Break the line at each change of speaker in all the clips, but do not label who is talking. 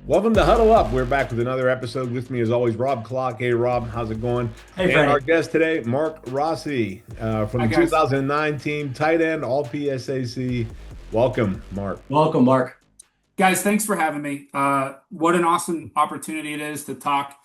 Welcome to Huddle Up. We're back with another episode. With me, as always, Rob Clock. Hey, Rob, how's it going?
Hey,
And our
Franny.
guest today, Mark Rossi, from
Hi,
the
guys.
2009 team, tight end, all PSAC. Welcome, Mark.
Welcome, Mark.
Guys, thanks for having me. What an awesome opportunity it is to talk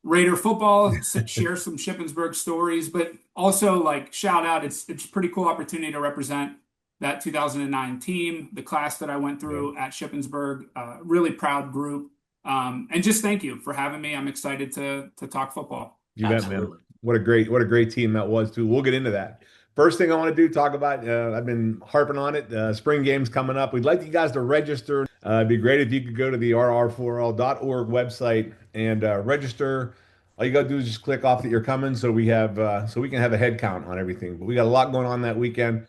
Raider football, share some Shippensburg stories, but also like shout out. It's a pretty cool opportunity to represent that 2009 team, the class that I went through at Shippensburg. Really proud group, and just thank you for having me. I'm excited to talk football.
You bet, man.
Absolutely.
What a great team that was too. We'll get into that. First thing I want to do, talk about. I've been harping on it. Spring games coming up. We'd like you guys to register. It'd be great if you could go to the rr4l.org website and register. All you gotta do is just click off that you're coming, so we can have a head count on everything. But we got a lot going on that weekend.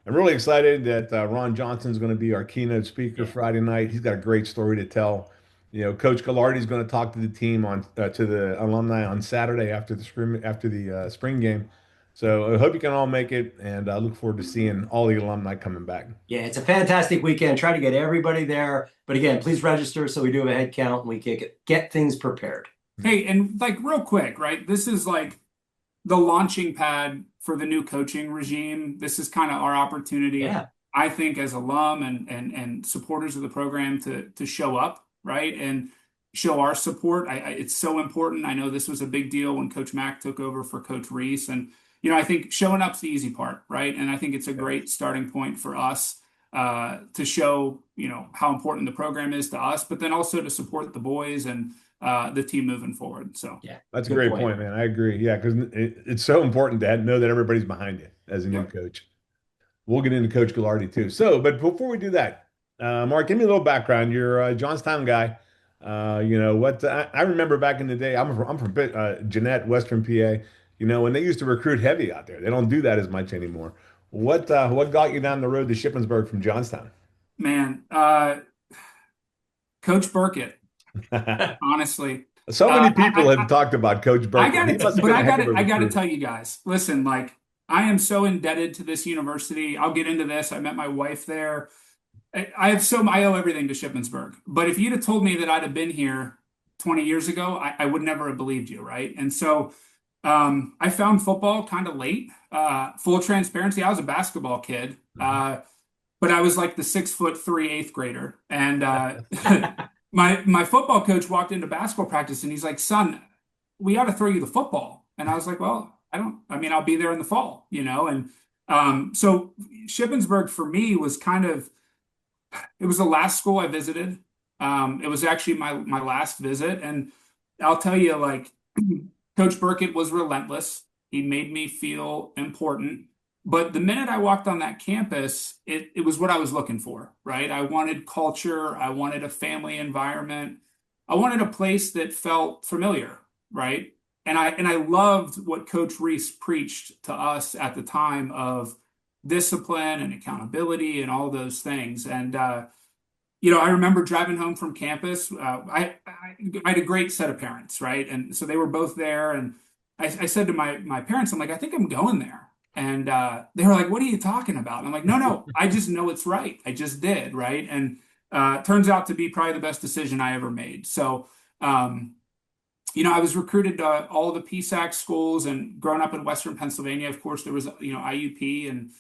I'm really excited that Ron Johnson's going to be our keynote speaker Friday night. He's got a great story to tell. Coach Gallardy is going to talk to the team to the alumni on Saturday after the spring game. So I hope you can all make it, and I look forward to seeing all the alumni coming back.
Yeah, it's a fantastic weekend. Try to get everybody there. But again, please register so we do have a head count and we can get things prepared.
Hey, and like real quick, right? This is like the launching pad for the new coaching regime. This is kind of our opportunity,
Yeah.
I think, as alum and supporters of the program to show up, right? And show our support. It's so important. I know this was a big deal when Coach Mack took over for Coach Reese. And, I think showing up's the easy part, right? And I think it's a great starting point for us to show, how important the program is to us, but then also to support the boys and the team moving forward. So
Yeah.
That's a
Good
great
point.
point, man. I agree. Yeah, because it's so important to know that everybody's behind you as a new
Yep.
coach. We'll get into Coach Gallardi too. So, but before we do that, Mark, give me a little background. You're a Johnstown guy. I remember back in the day. I'm from Jeanette, Western PA. When they used to recruit heavy out there, they don't do that as much anymore. What got you down the road to Shippensburg from Johnstown?
man, Coach Burkett, honestly.
So
Uh,
many people have talked about Coach
I
Burkett.
got
He
to,
must have
but
been a heck of a
I got to
recruiter.
tell you guys, listen, like I am so indebted to this university. I'll get into this. I met my wife there. I owe everything to Shippensburg. But if you'd have told me that I'd have been here 20 years ago, I would never have believed you, right? And so I found football kind of late. Full transparency, I was a basketball kid. But I was like the 6'3" eighth grader. And my football coach walked into basketball practice and he's like, son, we ought to throw you the football. And I was like, well, I'll be there in the fall, And so Shippensburg for me was it was the last school I visited. It was actually my last visit. And I'll tell you, like, Coach Burkett was relentless. He made me feel important. But the minute I walked on that campus, it was what I was looking for, right? I wanted culture. I wanted a family environment. I wanted a place that felt familiar, right? And I loved what Coach Reese preached to us at the time of discipline and accountability and all those things. And I remember driving home from campus. I had a great set of parents, right? And so they were both there. And I said to my parents, I'm like, I think I'm going there. And they were like, what are you talking about? And I'm like, no, I just know it's right. I just did, right? And it turns out to be probably the best decision I ever made. So, I was recruited to all of the PSAC schools and growing up in Western Pennsylvania, of course, there was, IUP and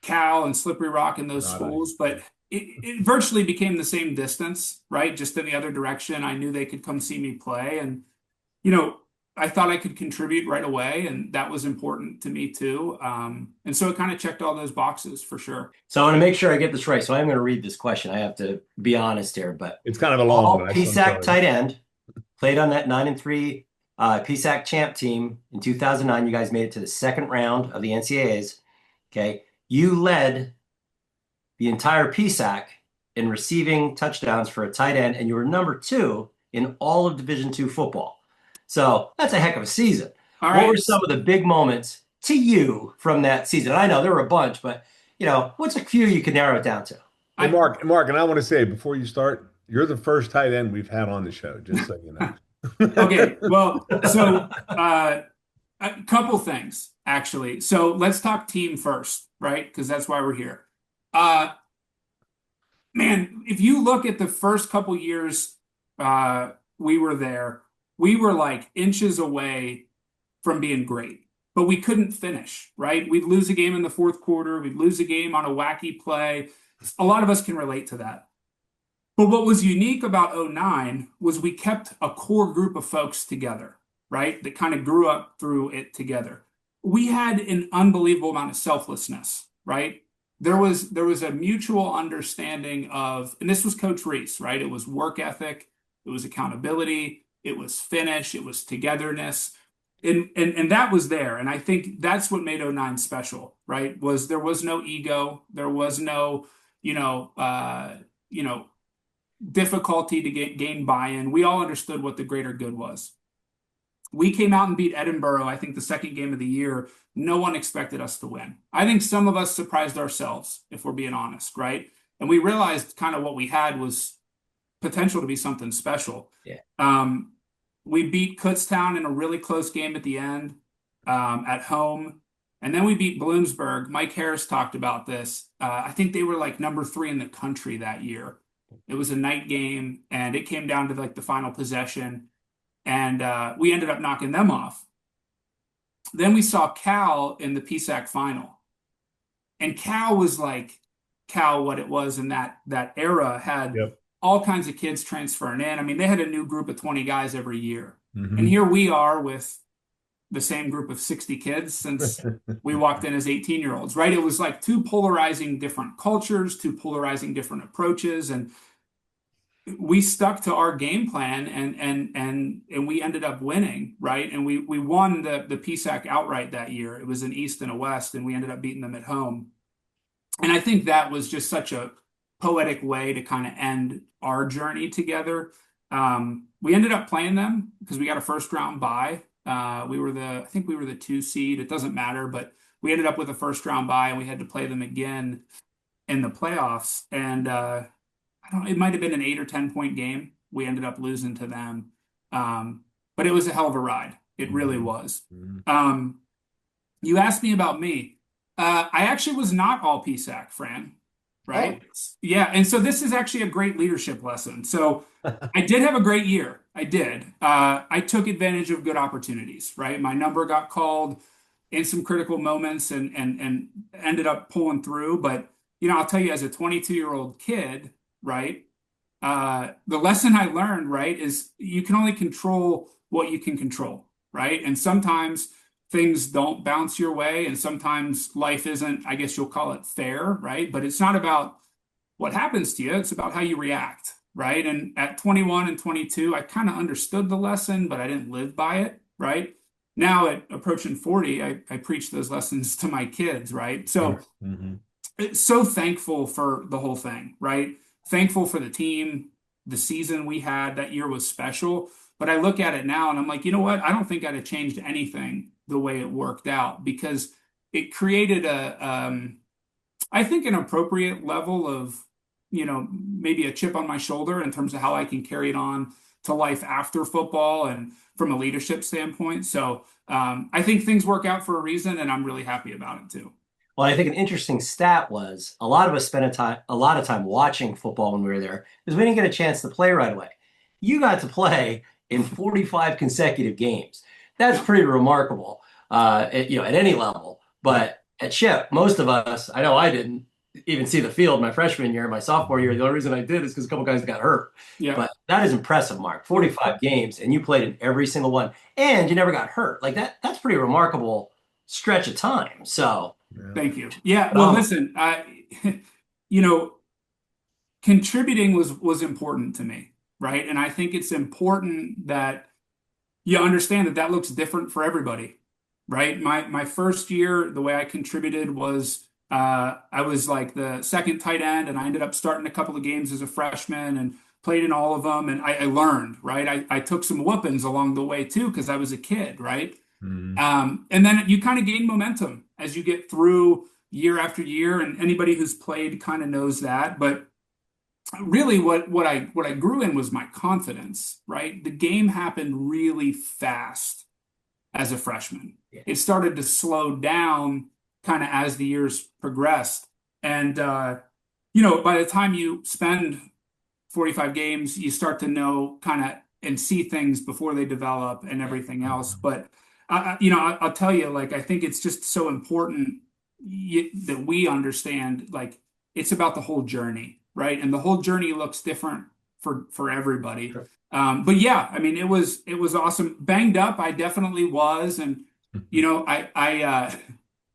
Cal and Slippery Rock in those
Not
schools, but it virtually became the same distance, right? Just in the other direction. I knew they could come see me play. And, I thought I could contribute right away. And that was important to me too. And so it kind of checked all those boxes for sure.
So I want to make sure I get this right. So I'm going to read this question. I have to be honest here, but
It's kind of a long
all
one. I'm
PSAC
sorry.
tight end, played on that 9-3 PSAC champ team in 2009. You guys made it to the second round of the NCAAs. Okay. You led the entire PSAC in receiving touchdowns for a tight end, and you were number 2 in all of Division II football. So that's a heck of a season.
All
What
right.
were some of the big moments to you from that season? I know there were a bunch, but what's a few you could narrow it down to?
Hey,
I,
Mark, and I want to say before you start, you're the first tight end we've had on the show, just so you know.
okay. Well, so a couple things actually. So let's talk team first, right? Because that's why we're here. Uh, Man, if you look at the first couple years we were there. We were like inches away from being great, but we couldn't finish, right? We'd lose a game in the fourth quarter. We'd lose a game on a wacky play. A lot of us can relate to that. But what was unique about '09 was we kept a core group of folks together, right? That kind of grew up through it together. We had an unbelievable amount of selflessness, right? There was a mutual understanding of, and this was Coach Reese, right? It was work ethic, it was accountability, it was finish, it was togetherness. And that was there. And I think that's what made '09 special, right? Was there was no ego, there was no, you know, difficulty to gain buy-in. We all understood what the greater good was. We came out and beat Edinburgh, I think the second game of the year. No one expected us to win. I think some of us surprised ourselves, if we're being honest, right? And we realized kind of what we had was potential to be something special.
Yeah.
We beat Kutztown in a really close game at the end, at home. And then we beat Bloomsburg. Mike Harris talked about this. I think they were like number 3 in the country that year. It was a night game, and it came down to like the final possession, and we ended up knocking them off. Then we saw Cal in the PSAC final, and Cal was like Cal, what it was in that era, had all kinds of kids transferring in. I mean, they had a new group of 20 guys every year. And here we are with the same group of 60 kids since we walked in as 18-year-olds, right? It was like two polarizing different cultures, two polarizing different approaches, and we stuck to our game plan, and we ended up winning, right? And we won the PSAC outright that year. It was an East and a West, and we ended up beating them at home. And I think that was just such a poetic way to kind of end our journey together. We ended up playing them because we got a first round bye. I think we were the 2 seed. It doesn't matter, but we ended up with a first round bye, and we had to play them again in the playoffs. And it might have been an 8 or 10 point game. We ended up losing to them. But it was a hell of a ride. It really was. You asked me about me. I actually was not all PSAC, Fran, right? Oh. Yeah. And so this is actually a great leadership lesson. So I did have a great year. I did. I took advantage of good opportunities, right? My number got called in some critical moments and ended up pulling through. But, I'll tell you, as a 22-year-old kid, right? The lesson I learned, right, is you can only control what you can control, right? And sometimes things don't bounce your way, and sometimes life isn't, I guess you'll call it fair, right? But it's not about what happens to you, it's about how you react, right? And at 21 and 22, I kind of understood the lesson, but I didn't live by it, right? Now at approaching 40, I preach those lessons to my kids, right? So so thankful for the whole thing, right? Thankful for the team. The season we had that year was special, but I look at it now and I'm like, you know what? I don't think I'd have changed anything the way it worked out, because it created I think an appropriate level of, maybe a chip on my shoulder in terms of how I can carry it on to life after football and from a leadership standpoint. So I think things work out for a reason, and I'm really happy about it too.
Well, I think an interesting stat was a lot of us spent a lot of time watching football when we were there because we didn't get a chance to play right away. You got to play in 45 consecutive games. That's pretty remarkable, at any level. But at Ship, most of us, I know I didn't even see the field my freshman year, my sophomore year. The only reason I did is because a couple guys got hurt.
Yeah.
But that is impressive, Mark. 45 games, and you played in every single one, and you never got hurt. Like that's pretty remarkable stretch of time. So.
Thank you. Yeah. Well, listen, contributing was important to me, right? And I think it's important that you understand that looks different for everybody, right? My first year, the way I contributed was I was like the second tight end, and I ended up starting a couple of games as a freshman and played in all of them. And I learned, right? I took some whoopings along the way too, because I was a kid, right? And then you kind of gain momentum as you get through year after year, and anybody who's played kind of knows that. But really what I grew in was my confidence, right? The game happened really fast as a freshman.
Yeah.
It started to slow down kind of as the years progressed. And by the time you spend 45 games, you start to know kind of and see things before they develop and everything else. But I'll tell you, like, I think it's just so important that we understand, like, it's about the whole journey, right? And the whole journey looks different for everybody.
Sure.
But yeah, I mean, it was awesome. Banged up, I definitely was, and I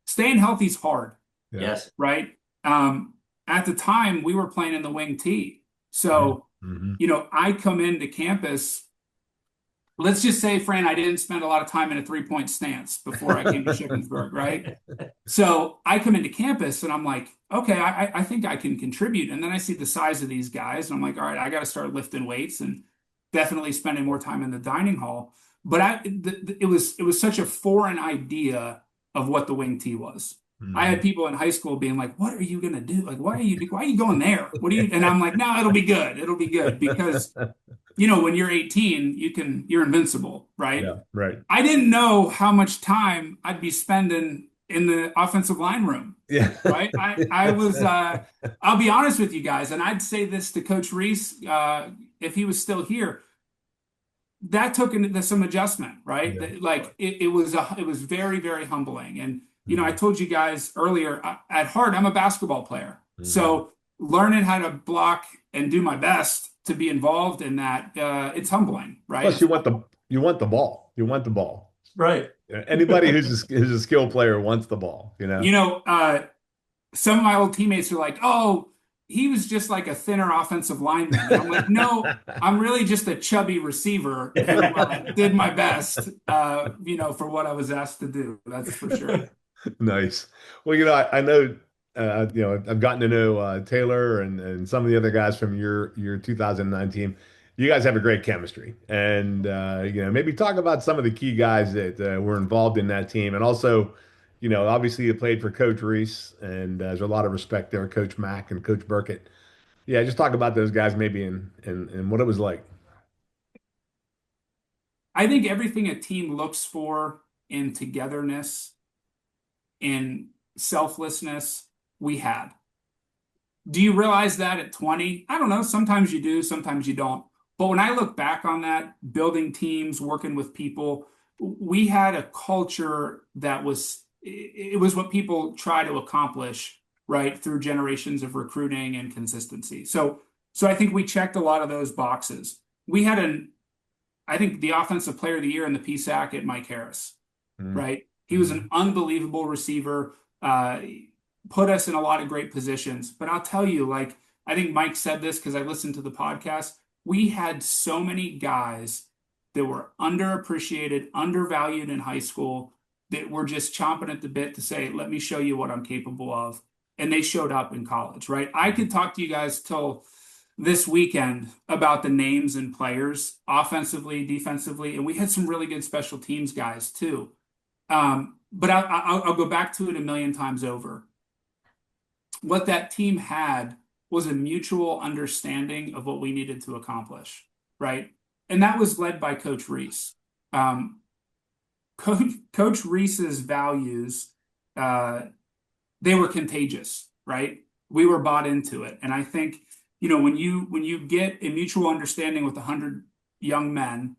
staying healthy is hard,
Yeah.
Yes.
right? At the time, we were playing in the wing T, so I come into campus. Let's just say, Fran, I didn't spend a lot of time in a 3-point stance before I came to Shippensburg, right? So I come into campus and I'm like, okay, I think I can contribute. And then I see the size of these guys and I'm like, all right, I got to start lifting weights and definitely spending more time in the dining hall. But it was such a foreign idea of what the wing T was. I had people in high school being like, "What are you gonna do? Like, why are you going there? What are you?" And I'm like, "No, it'll be good. It'll be good because." When you're 18, you're invincible, right?
Yeah, right.
I didn't know how much time I'd be spending in the offensive line room,
Yeah.
right? I was, I'll be honest with you guys, and I'd say this to Coach Reese, if he was still here, that took into some adjustment, right?
Yeah.
Like it was very, very humbling. And, I told you guys earlier, at heart, I'm a basketball player. So learning how to block and do my best to be involved in that, it's humbling, right?
Plus, you want the ball. You want the ball.
Right.
Anybody who's a skill player wants the ball.
Some of my old teammates are like, "Oh, he was just like a thinner offensive lineman." And I'm like, "No, I'm really just a chubby receiver who did my best, for what I was asked to do." That's for sure.
Nice. Well, I know. I've gotten to know Taylor and some of the other guys from your 2009 team. You guys have a great chemistry, and maybe talk about some of the key guys that were involved in that team, and also, obviously you played for Coach Reese, and there's a lot of respect there, Coach Mack and Coach Burkett. Yeah, just talk about those guys maybe and what it was like.
I think everything a team looks for in togetherness, in selflessness, we had. Do you realize that at 20? I don't know. Sometimes you do, sometimes you don't. But when I look back on that, building teams, working with people, we had a culture that was what people try to accomplish, right, through generations of recruiting and consistency. So I think we checked a lot of those boxes. We had I think the offensive player of the year in the PSAC at Mike Harris, right? He was an unbelievable receiver, put us in a lot of great positions. But I'll tell you, like, I think Mike said this because I listened to the podcast. We had so many guys that were underappreciated, undervalued in high school that were just chomping at the bit to say, "Let me show you what I'm capable of." And they showed up in college, right? I could talk to you guys till this weekend about the names and players, offensively, defensively, and we had some really good special teams guys too. But I'll go back to it a million times over. What that team had was a mutual understanding of what we needed to accomplish, right? And that was led by Coach Reese. Coach Reese's values, they were contagious, right? We were bought into it. And I think, when you get a mutual understanding with 100 young men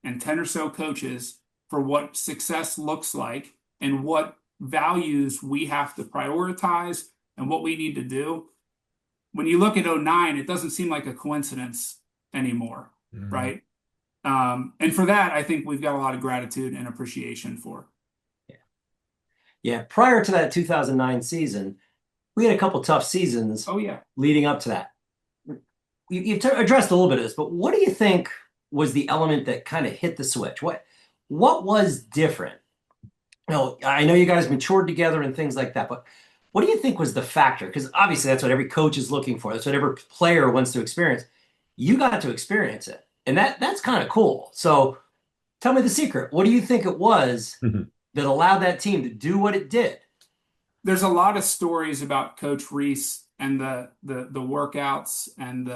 and 10 or so coaches for what success looks like and what values we have to prioritize and what we need to do, when you look at 09, it doesn't seem like a coincidence anymore, right? And for that, I think we've got a lot of gratitude and appreciation for.
Yeah. Prior to that 2009 season, we had a couple tough seasons.
Oh, yeah.
Leading up to that. You've addressed a little bit of this, but what do you think was the element that kind of hit the switch? What was different? I know you guys matured together and things like that, but what do you think was the factor? Because obviously that's what every coach is looking for. That's what every player wants to experience. You got to experience it, and that's kind of cool. So tell me the secret. What do you think it was that allowed that team to do what it did?
There's a lot of stories about Coach Reese and the workouts and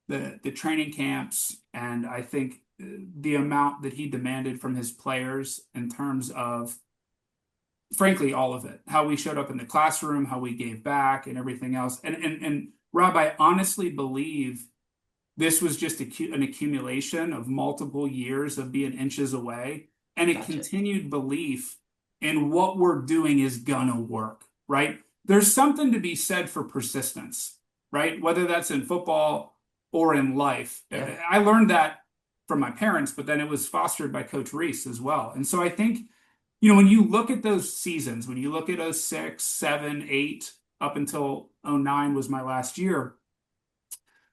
the training camps, and I think the amount that he demanded from his players in terms of, frankly, all of it, how we showed up in the classroom, how we gave back and everything else. And Rob, I honestly believe this was just an accumulation of multiple years of being inches away and a
Gotcha.
continued belief in what we're doing is gonna work, right? There's something to be said for persistence, right? Whether that's in football or in life.
Yeah.
I learned that from my parents, but then it was fostered by Coach Reese as well. And so I think, when you look at those seasons, when you look at 06, 7, 8, up until 09 was my last year,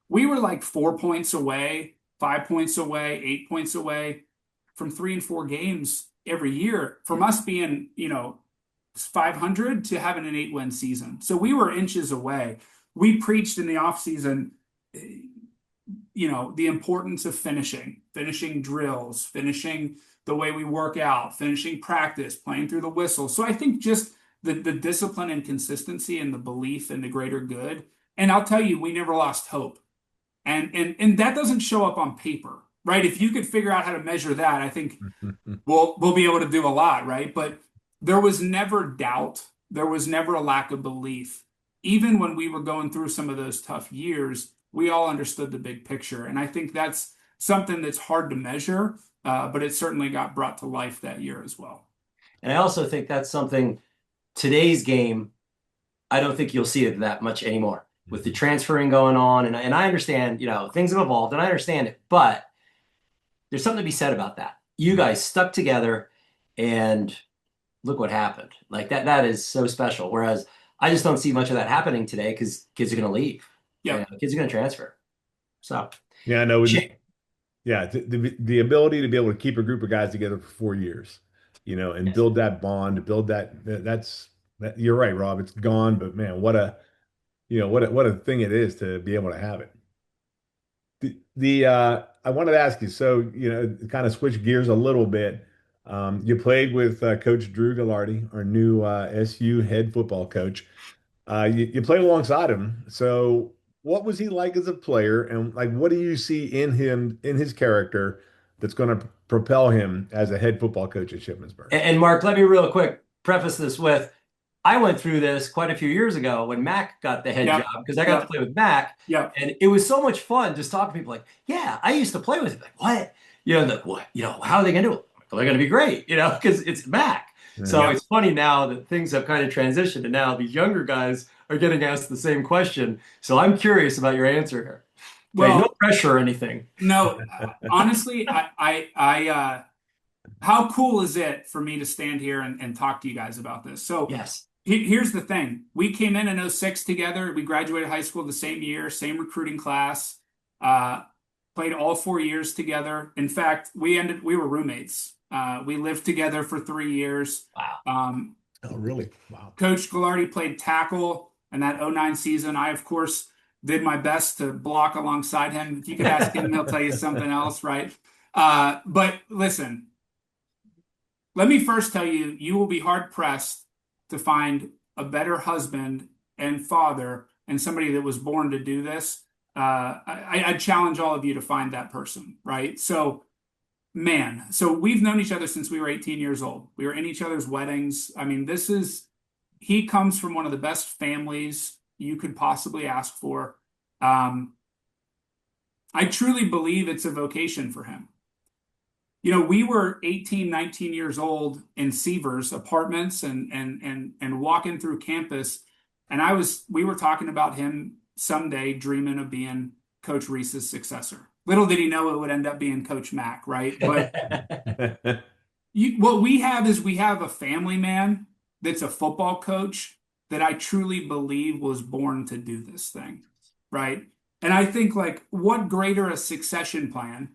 we were like 4 points away, 5 points away, 8 points away from 3 and 4 games every year from us being, 500 to having an 8-win season. So we were inches away. We preached in the offseason, the importance of finishing drills, finishing the way we work out, finishing practice, playing through the whistle. So I think just the discipline and consistency and the belief in the greater good. And I'll tell you, we never lost hope. And that doesn't show up on paper, right? If you could figure out how to measure that, I think we'll be able to do a lot, right? But there was never doubt. There was never a lack of belief. Even when we were going through some of those tough years, we all understood the big picture. And I think that's something that's hard to measure, but it certainly got brought to life that year as well.
And I also think that's something today's game, I don't think you'll see it that much anymore with the transferring going on. And I understand, things have evolved and I understand it, but there's something to be said about that. You guys stuck together and look what happened. Like that is so special. Whereas I just don't see much of that happening today because kids are going to leave.
Yeah.
Kids are going to transfer. So,
yeah, I know. Yeah, the ability to be able to keep a group of guys together for 4 years, and build that bond, build that's you're right, Rob. It's gone, but man, what a thing it is to be able to have it. I wanted to ask you, so kind of switch gears a little bit. You played with Coach Drew Gallardy, our new SU head football coach. You played alongside him. So what was he like as a player, and like what do you see in him, in his character, that's going to propel him as a head football coach at Shippensburg?
And Mark, let me real quick preface this with, I went through this quite a few years ago when Mac got the head job because I got to play with Mac.
Yeah.
And it was so much fun just talking to people like, yeah, I used to play with him. Like, what? How are they going to do it? Well, they're going to be great, because it's Mac. So it's funny now that things have kind of transitioned and now these younger guys are getting asked the same question. So I'm curious about your answer here. Okay,
Well,
no pressure or anything.
No, honestly, how cool is it for me to stand here and talk to you guys about this? So
Yes.
Here's the thing. We came in 06 together. We graduated high school the same year, same recruiting class, played all 4 years together. In fact, we were roommates. We lived together for 3 years.
Wow.
Oh, really? Wow.
Coach Gallardy played tackle in that 09 season. I, of course, did my best to block alongside him. If you could ask him, he'll tell you something else, right? But listen, let me first tell you, you will be hard-pressed to find a better husband and father and somebody that was born to do this. I challenge all of you to find that person, right? So we've known each other since we were 18 years old. We were in each other's weddings. I mean, he comes from one of the best families you could possibly ask for. I truly believe it's a vocation for him. We were 18, 19 years old in Seavers apartments and walking through campus. And we were talking about him someday dreaming of being Coach Reese's successor. Little did he know it would end up being Coach Mac, right? But what we have is we have a family man that's a football coach that I truly believe was born to do this thing, right? And I think, like, what greater a succession plan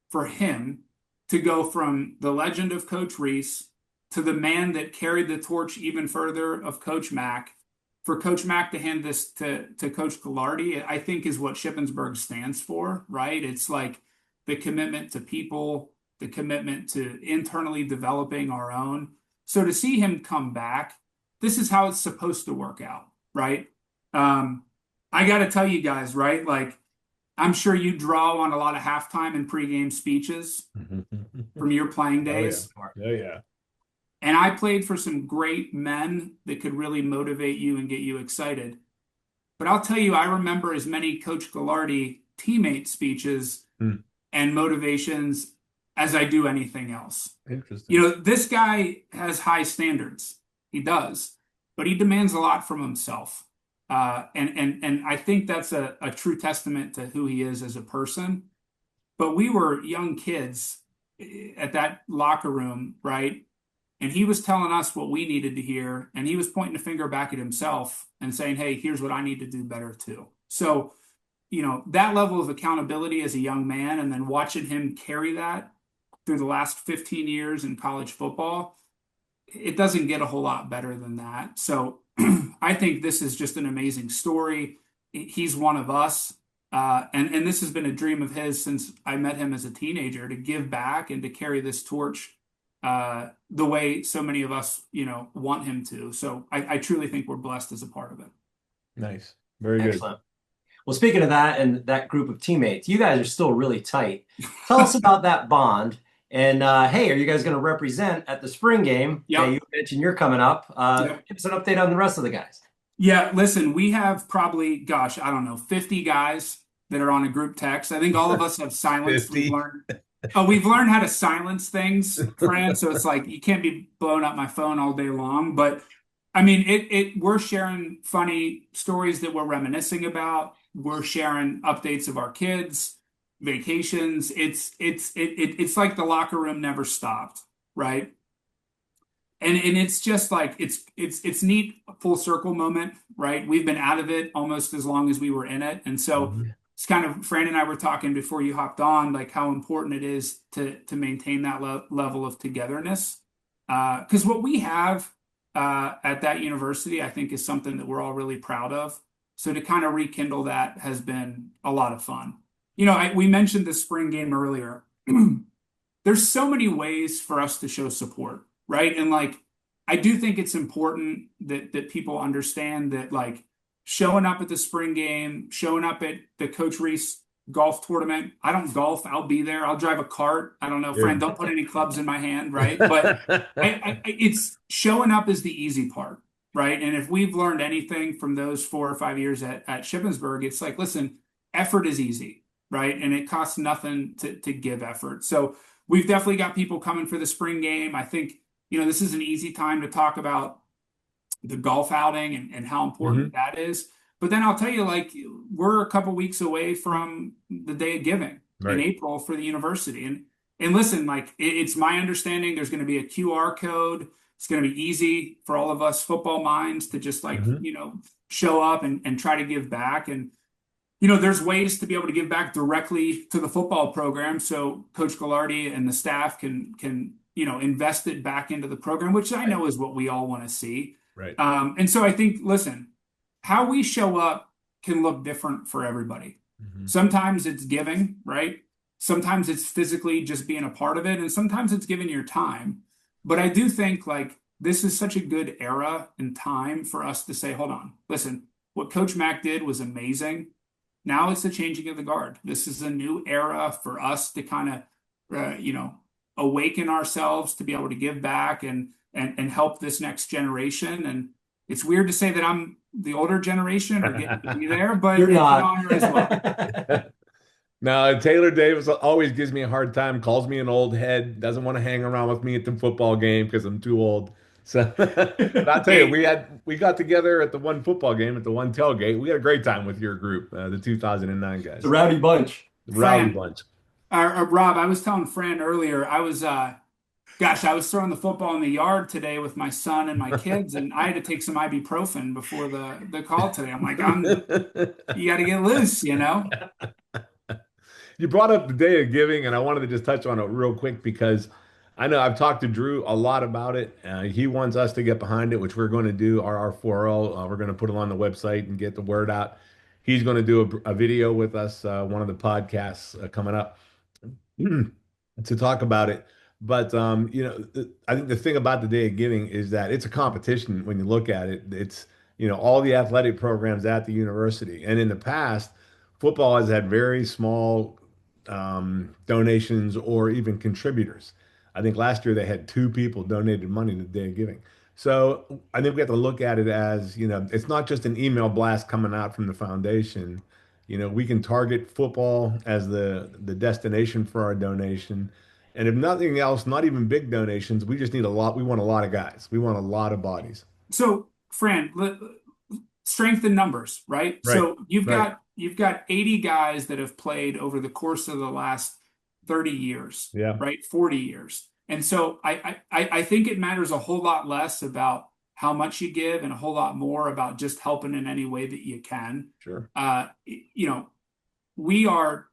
for him to go from the legend of Coach Reese to the man that carried the torch even further of Coach Mac, for Coach Mac to hand this to Coach Gallardy, I think is what Shippensburg stands for, right? It's like the commitment to people, the commitment to internally developing our own. So to see him come back, this is how it's supposed to work out, right? I got to tell you guys, right? Like, I'm sure you draw on a lot of halftime and pregame speeches from your playing days.
Oh, yeah.
And I played for some great men that could really motivate you and get you excited. But I'll tell you, I remember as many Coach Gallardy teammate speeches
Hmm.
and motivations as I do anything else.
Interesting.
This guy has high standards. He does, but he demands a lot from himself. And I think that's a true testament to who he is as a person. But we were young kids at that locker room, right? And he was telling us what we needed to hear, and he was pointing a finger back at himself and saying, "Hey, here's what I need to do better too." So, that level of accountability as a young man, and then watching him carry that through the last 15 years in college football, it doesn't get a whole lot better than that. So I think this is just an amazing story. He's one of us. And this has been a dream of his since I met him as a teenager, to give back and to carry this torch the way so many of us, want him to. So I truly think we're blessed as a part of it.
Nice. Very good.
Excellent. Well, speaking of that and that group of teammates, you guys are still really tight. Tell us about that bond. And hey, are you guys going to represent at the spring game?
Yep.
Okay, you mentioned you're coming up.
Yep.
Give us an update on the rest of the guys.
Yeah, listen, we have probably, gosh, I don't know, 50 guys that are on a group text. I think all of us have silenced.
50.
We've learned how to silence things, Fran. So it's like you can't be blowing up my phone all day long. But I mean, we're sharing funny stories that we're reminiscing about. We're sharing updates of our kids, vacations. It's like the locker room never stopped, right? And it's just like it's neat, full circle moment, right? We've been out of it almost as long as we were in it, and so it's kind of, Fran and I were talking before you hopped on, like how important it is to maintain that level of togetherness, because what we have at that university, I think, is something that we're all really proud of. So to kind of rekindle that has been a lot of fun. We mentioned the spring game earlier. There's so many ways for us to show support, right? And like, I do think it's important that people understand that, like, showing up at the spring game, showing up at the Coach Reese golf tournament. I don't golf. I'll be there. I'll drive a cart. I don't know, Fran, don't put any clubs in my hand, right? But it's showing up is the easy part, right? And if we've learned anything from those 4 or 5 years at Shippensburg, it's like, listen, effort is easy, right? And it costs nothing to give effort. So we've definitely got people coming for the spring game. I think, this is an easy time to talk about the golf outing and how important that is. But then I'll tell you, like, we're a couple weeks away from the Day of Giving in April for the university. And listen, like, it's my understanding there's going to be a QR code. It's going to be easy for all of us football minds to just show up and try to give back. And, there's ways to be able to give back directly to the football program. So Coach Gallardy and the staff can invest it back into the program, which I know is what we all want to see.
Right.
And so I think, listen, how we show up can look different for everybody. Sometimes it's giving, right? Sometimes it's physically just being a part of it. And sometimes it's giving your time. But I do think, like, this is such a good era and time for us to say, hold on, listen, what Coach Mack did was amazing. Now it's the changing of the guard. This is a new era for us to kind of, awaken ourselves to be able to give back and help this next generation. And it's weird to say that I'm the older generation or getting to be there, but
You're
it's
not.
an honor as well.
Now, Taylor Davis always gives me a hard time, calls me an old head, doesn't want to hang around with me at the football game because I'm too old. So, but I'll tell you, we got together at the one football game at the one tailgate. We had a great time with your group, the 2009 guys.
The rowdy bunch.
The rowdy
Fran,
bunch.
Rob, I was telling Fran earlier, I was throwing the football in the yard today with my son and my kids, and I had to take some ibuprofen before the call today. I'm like, you got to get loose,
You brought up the Day of Giving, and I wanted to just touch on it real quick because I know I've talked to Drew a lot about it. He wants us to get behind it, which we're going to do. RR4L, we're going to put it on the website and get the word out. He's going to do a video with us, one of the podcasts coming up to talk about it. But I think the thing about the Day of Giving is that it's a competition when you look at it. It's all the athletic programs at the university, and in the past, football has had very small donations or even contributors. I think last year they had 2 people donated money to the Day of Giving. So I think we have to look at it as, it's not just an email blast coming out from the foundation. we can target football as the destination for our donation. And if nothing else, not even big donations, we just need a lot. We want a lot of guys. We want a lot of bodies.
So, Fran, strength in numbers, right?
Right.
So you've
Right.
got 80 guys that have played over the course of the last 30 years,
Yeah.
right? 40 years. And so I think it matters a whole lot less about how much you give and a whole lot more about just helping in any way that you can.
Sure.
You know, we are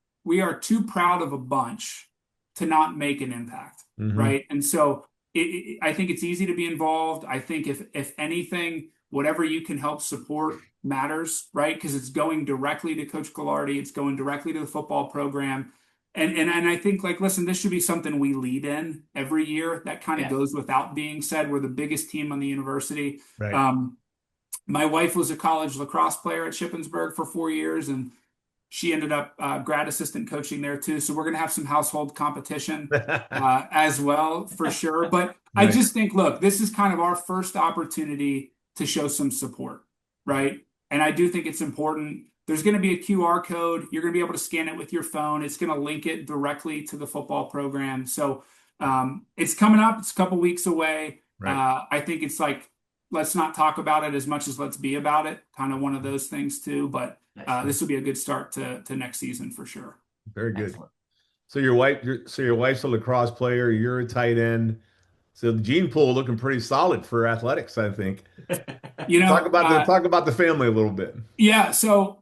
too proud of a bunch to not make an impact,
Hmm.
right? And so I think it's easy to be involved. I think if anything, whatever you can help support matters, right? Because it's going directly to Coach Gallardy, it's going directly to the football program. And I think, like, listen, this should be something we lead in every year. That kind of
Yeah.
goes without being said. We're the biggest team on the university.
Right.
Um, my wife was a college lacrosse player at Shippensburg for 4 years, and she ended up grad assistant coaching there too. So we're going to have some household competition as well, for sure. But I
Nice.
just think, look, this is kind of our first opportunity to show some support, right? And I do think it's important. There's going to be a QR code. You're going to be able to scan it with your phone. It's going to link it directly to the football program. So it's coming up. It's a couple weeks away.
Right.
I think it's like, let's not talk about it as much as let's be about it. Kind of one of those things too. But this will be a good start to next season for sure.
Very good.
Excellent.
So your wife's a lacrosse player. You're a tight end. So the gene pool looking pretty solid for athletics, I think.
You know,
Talk about the family a little bit.
yeah. So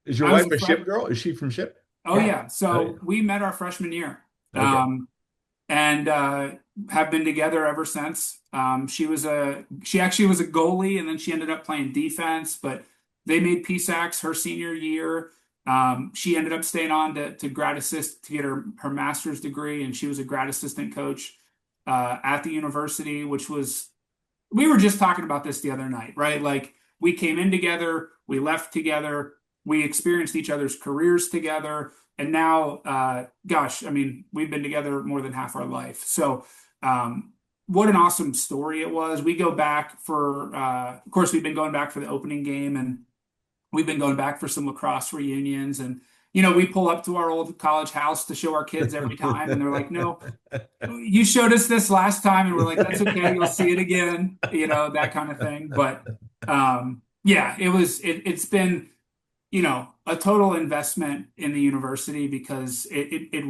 Is your
I was
wife
a
a
fresh.
Ship girl? Is she from Ship?
Oh
Yeah.
yeah.
Oh, yeah.
So we met our freshman year,
Okay.
and have been together ever since. She actually was a goalie, and then she ended up playing defense. But they made PSACs her senior year. She ended up staying on to grad assist to get her master's degree, and she was a grad assistant coach at the university, which was we were just talking about this the other night, right? Like we came in together, we left together, we experienced each other's careers together, and now, gosh, I mean, we've been together more than half our life. So, what an awesome story it was. We go back for, of course, we've been going back for the opening game, and we've been going back for some lacrosse reunions, and we pull up to our old college house to show our kids every time, and they're like, "No, you showed us this last time," and we're like, "That's okay, you'll see it again," that kind of thing. But yeah, it's been a total investment in the university because it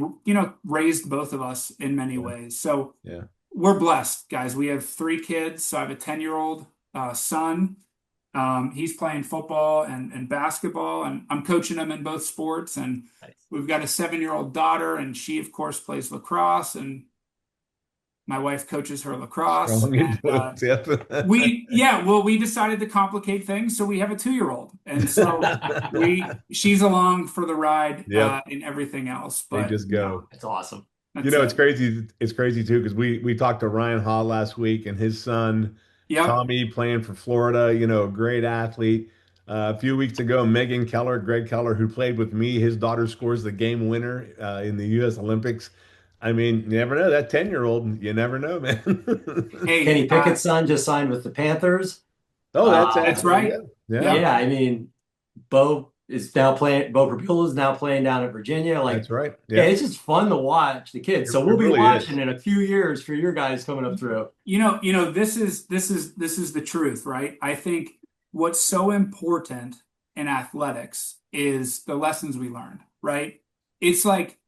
raised both of us in many
Yeah.
ways. So
Yeah.
we're blessed, guys. We have three kids. So I have a 10-year-old son. He's playing football and basketball, and I'm coaching him in both sports. And
Nice.
we've got a 7-year-old daughter, and she, of course, plays lacrosse. And my wife coaches her lacrosse.
Strong
And
influence. Yep.
we decided to complicate things, so we have a 2-year-old, and so she's along for the ride
Yep.
in everything else.
They
But
just go.
That's awesome.
You
that's
know, it's
it.
crazy. It's crazy too because we talked to Ryan Hall last week and his son
Yep.
Tommy playing for Florida. A great athlete. A few weeks ago, Megan Keller, Greg Keller, who played with me, his daughter scores the game winner in the U.S. Olympics. I mean, you never know. That 10-year-old, you never know, man.
Hey,
Kenny Pickett's son just signed with the Panthers.
Oh,
that's
yeah,
right.
yeah,
Yep.
Yeah, I mean, Bo is now playing. Bo Prabula is now playing down at Virginia. Like,
that's right.
yeah,
Yeah,
it's just fun to watch the kids. So
it
we'll be
really
watching
is.
in a few years for your guys coming up through.
This is the truth, right? I think what's so important in athletics is the lessons we learned, right? It's like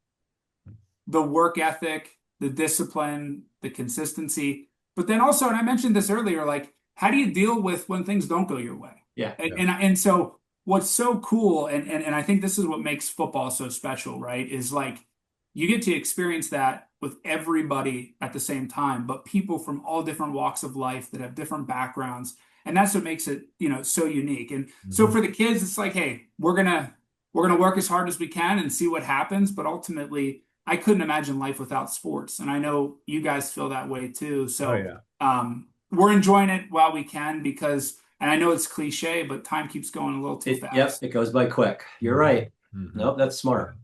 the work ethic, the discipline, the consistency, but then also, and I mentioned this earlier, like how do you deal with when things don't go your way?
Yeah.
And
Yeah.
and so what's so cool, and I think this is what makes football so special, right? Is like you get to experience that with everybody at the same time, but people from all different walks of life that have different backgrounds. And that's what makes it, so unique. And so
Mhm.
for the kids, it's like, hey, we're gonna work as hard as we can and see what happens. But ultimately, I couldn't imagine life without sports. And I know you guys feel that way too.
Oh
So
yeah.
we're enjoying it while we can because, and I know it's cliche, but time keeps going a little too
Yep,
fast.
it goes by quick. You're
Mhm.
right.
Mhm.
Nope, that's smart.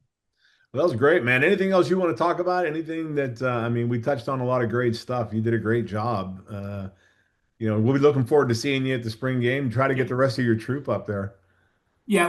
Well, that was great, man. Anything else you want to talk about? Anything that I mean, we touched on a lot of great stuff. You did a great job. We'll be looking forward to seeing you at the spring game. Try to get the rest of your troop up there.
Yeah,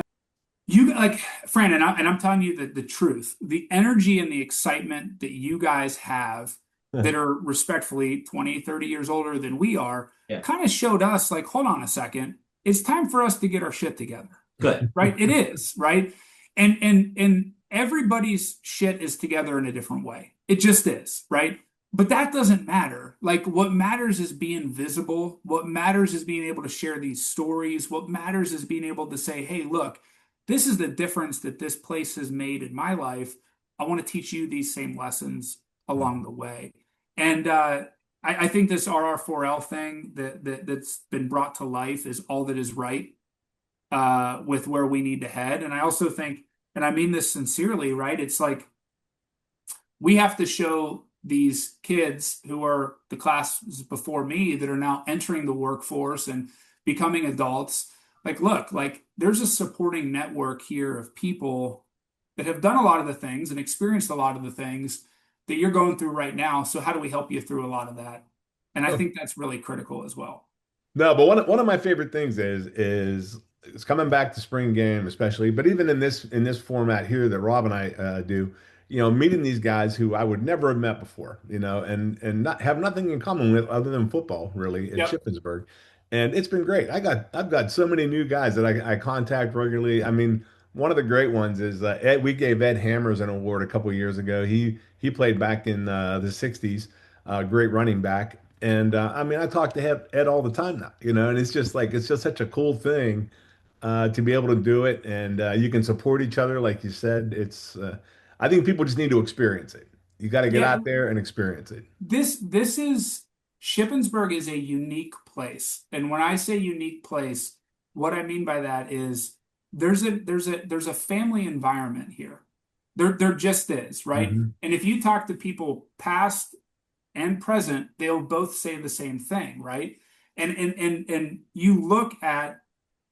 You like Fran, and I'm telling you the truth. The energy and the excitement that you guys have that are respectfully 20, 30 years older than we are,
Yeah.
kind of showed us like, hold on a second, it's time for us to get our shit together.
Good.
Right? It is, right? And everybody's shit is together in a different way. It just is, right? But that doesn't matter. Like what matters is being visible. What matters is being able to share these stories. What matters is being able to say, hey, look, this is the difference that this place has made in my life. I want to teach you these same lessons along the way. And I think this RR4L thing that's been brought to life is all that is right with where we need to head. And I also think, and I mean this sincerely, right? It's like we have to show these kids who are the classes before me that are now entering the workforce and becoming adults. Like, look, like there's a supporting network here of people that have done a lot of the things and experienced a lot of the things that you're going through right now. So how do we help you through a lot of that? And I think that's really critical as well.
No, but one of my favorite things is it's coming back to spring game, especially, but even in this format here that Rob and I do, meeting these guys who I would never have met before, and not have nothing in common with other than football, really, at
Yep.
Shippensburg. And it's been great. I've got so many new guys that I contact regularly. I mean, one of the great ones is Ed. We gave Ed Hammers an award a couple years ago. He played back in the '60s, great running back. And I mean, I talk to Ed all the time now, and it's just like it's just such a cool thing to be able to do it, and you can support each other, like you said. I think people just need to experience it. You got to get
Yeah.
out there and experience it.
This is Shippensburg is a unique place. And when I say unique place, what I mean by that is there's a family environment here. There just is, right?
Hmm.
And if you talk to people past and present, they'll both say the same thing, right? And you look at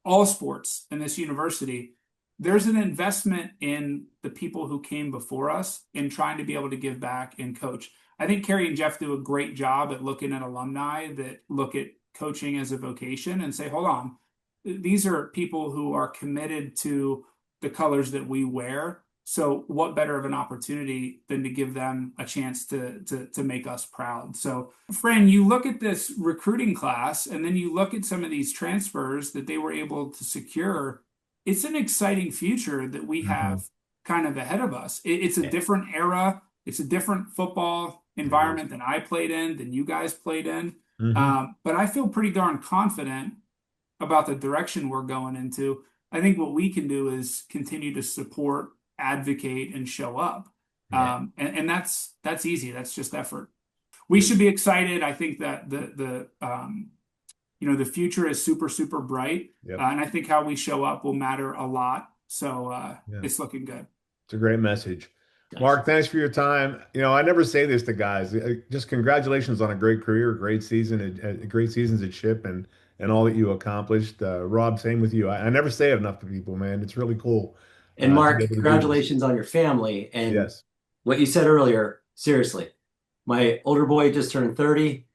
all sports in this university, there's an investment in the people who came before us in trying to be able to give back and coach. I think Carrie and Jeff do a great job at looking at alumni that look at coaching as a vocation and say, hold on, these are people who are committed to the colors that we wear. So what better of an opportunity than to give them a chance to make us proud? So, Fran, you look at this recruiting class and then you look at some of these transfers that they were able to secure. It's an exciting future that we
Hmm.
have kind of ahead of us. It's a
Yeah.
different era. It's a different football
It is.
environment than I played in, than you guys played in.
Hmm.
But I feel pretty darn confident about the direction we're going into. I think what we can do is continue to support, advocate, and show up.
Yeah.
And that's easy. That's just effort. We should be excited. I think that the future is super, super bright.
Yep.
And I think how we show up will matter a lot. So
Yeah.
it's looking good.
It's a great message.
Nice.
Mark, thanks for your time. I never say this to guys. Just congratulations on a great career, great season, great seasons at Ship, and all that you accomplished. Rob, same with you. I never say it enough to people, man. It's really cool
And
to be
Mark,
able to do this.
congratulations on your family. And
Yes.
what you said earlier, seriously, my older boy just turned 30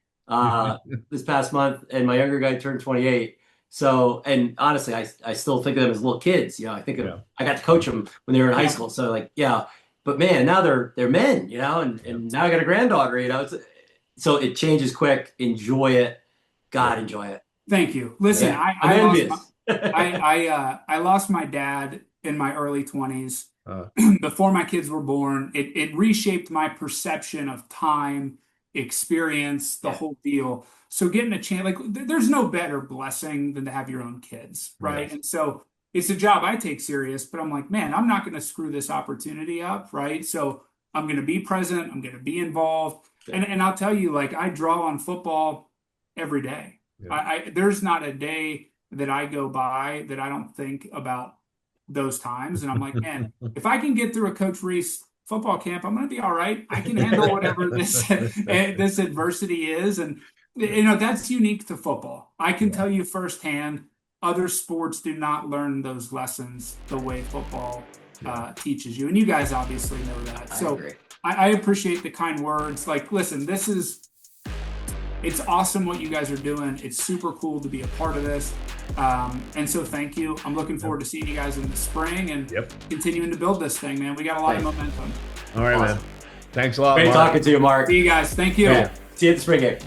this past month, and my younger guy turned 28. So, and honestly, I still think of them as little kids. I think
Yeah.
I got to coach them when they were in high
Yeah.
school. So like, yeah, but man, now they're men, and now I got a granddaughter, so it changes quick. Enjoy it. God, enjoy it.
Thank you. Listen,
Yeah.
I
I'm
lost
envious.
I lost my dad in my early 20s.
Uh,
Before my kids were born. It reshaped my perception of time, experience, the
Yeah.
whole deal. So getting a chance, like there's no better blessing than to have your own kids, right?
Yes.
And so it's a job I take serious, but I'm like, man, I'm not going to screw this opportunity up, right? So I'm going to be present. I'm going to be involved.
Yeah.
And I'll tell you, like I draw on football every day.
Yeah.
There's not a day that I go by that I don't think about those times. And I'm like, man, if I can get through a Coach Reese football camp, I'm going to be all right. I can handle whatever this adversity is. And, that's unique to football. I can tell you firsthand, other sports do not learn those lessons the way football teaches you. And you guys obviously know that.
I
So
agree.
I appreciate the kind words. Like, listen, this is It's awesome what you guys are doing. It's super cool to be a part of this. And so thank you. I'm looking forward to seeing you guys in the spring and continuing to build this thing, man. We got a lot of momentum.
All right, man. Thanks a lot,
Great
Mark.
talking to you, Mark.
See you guys. Thank you.
Yeah. See you at the spring game.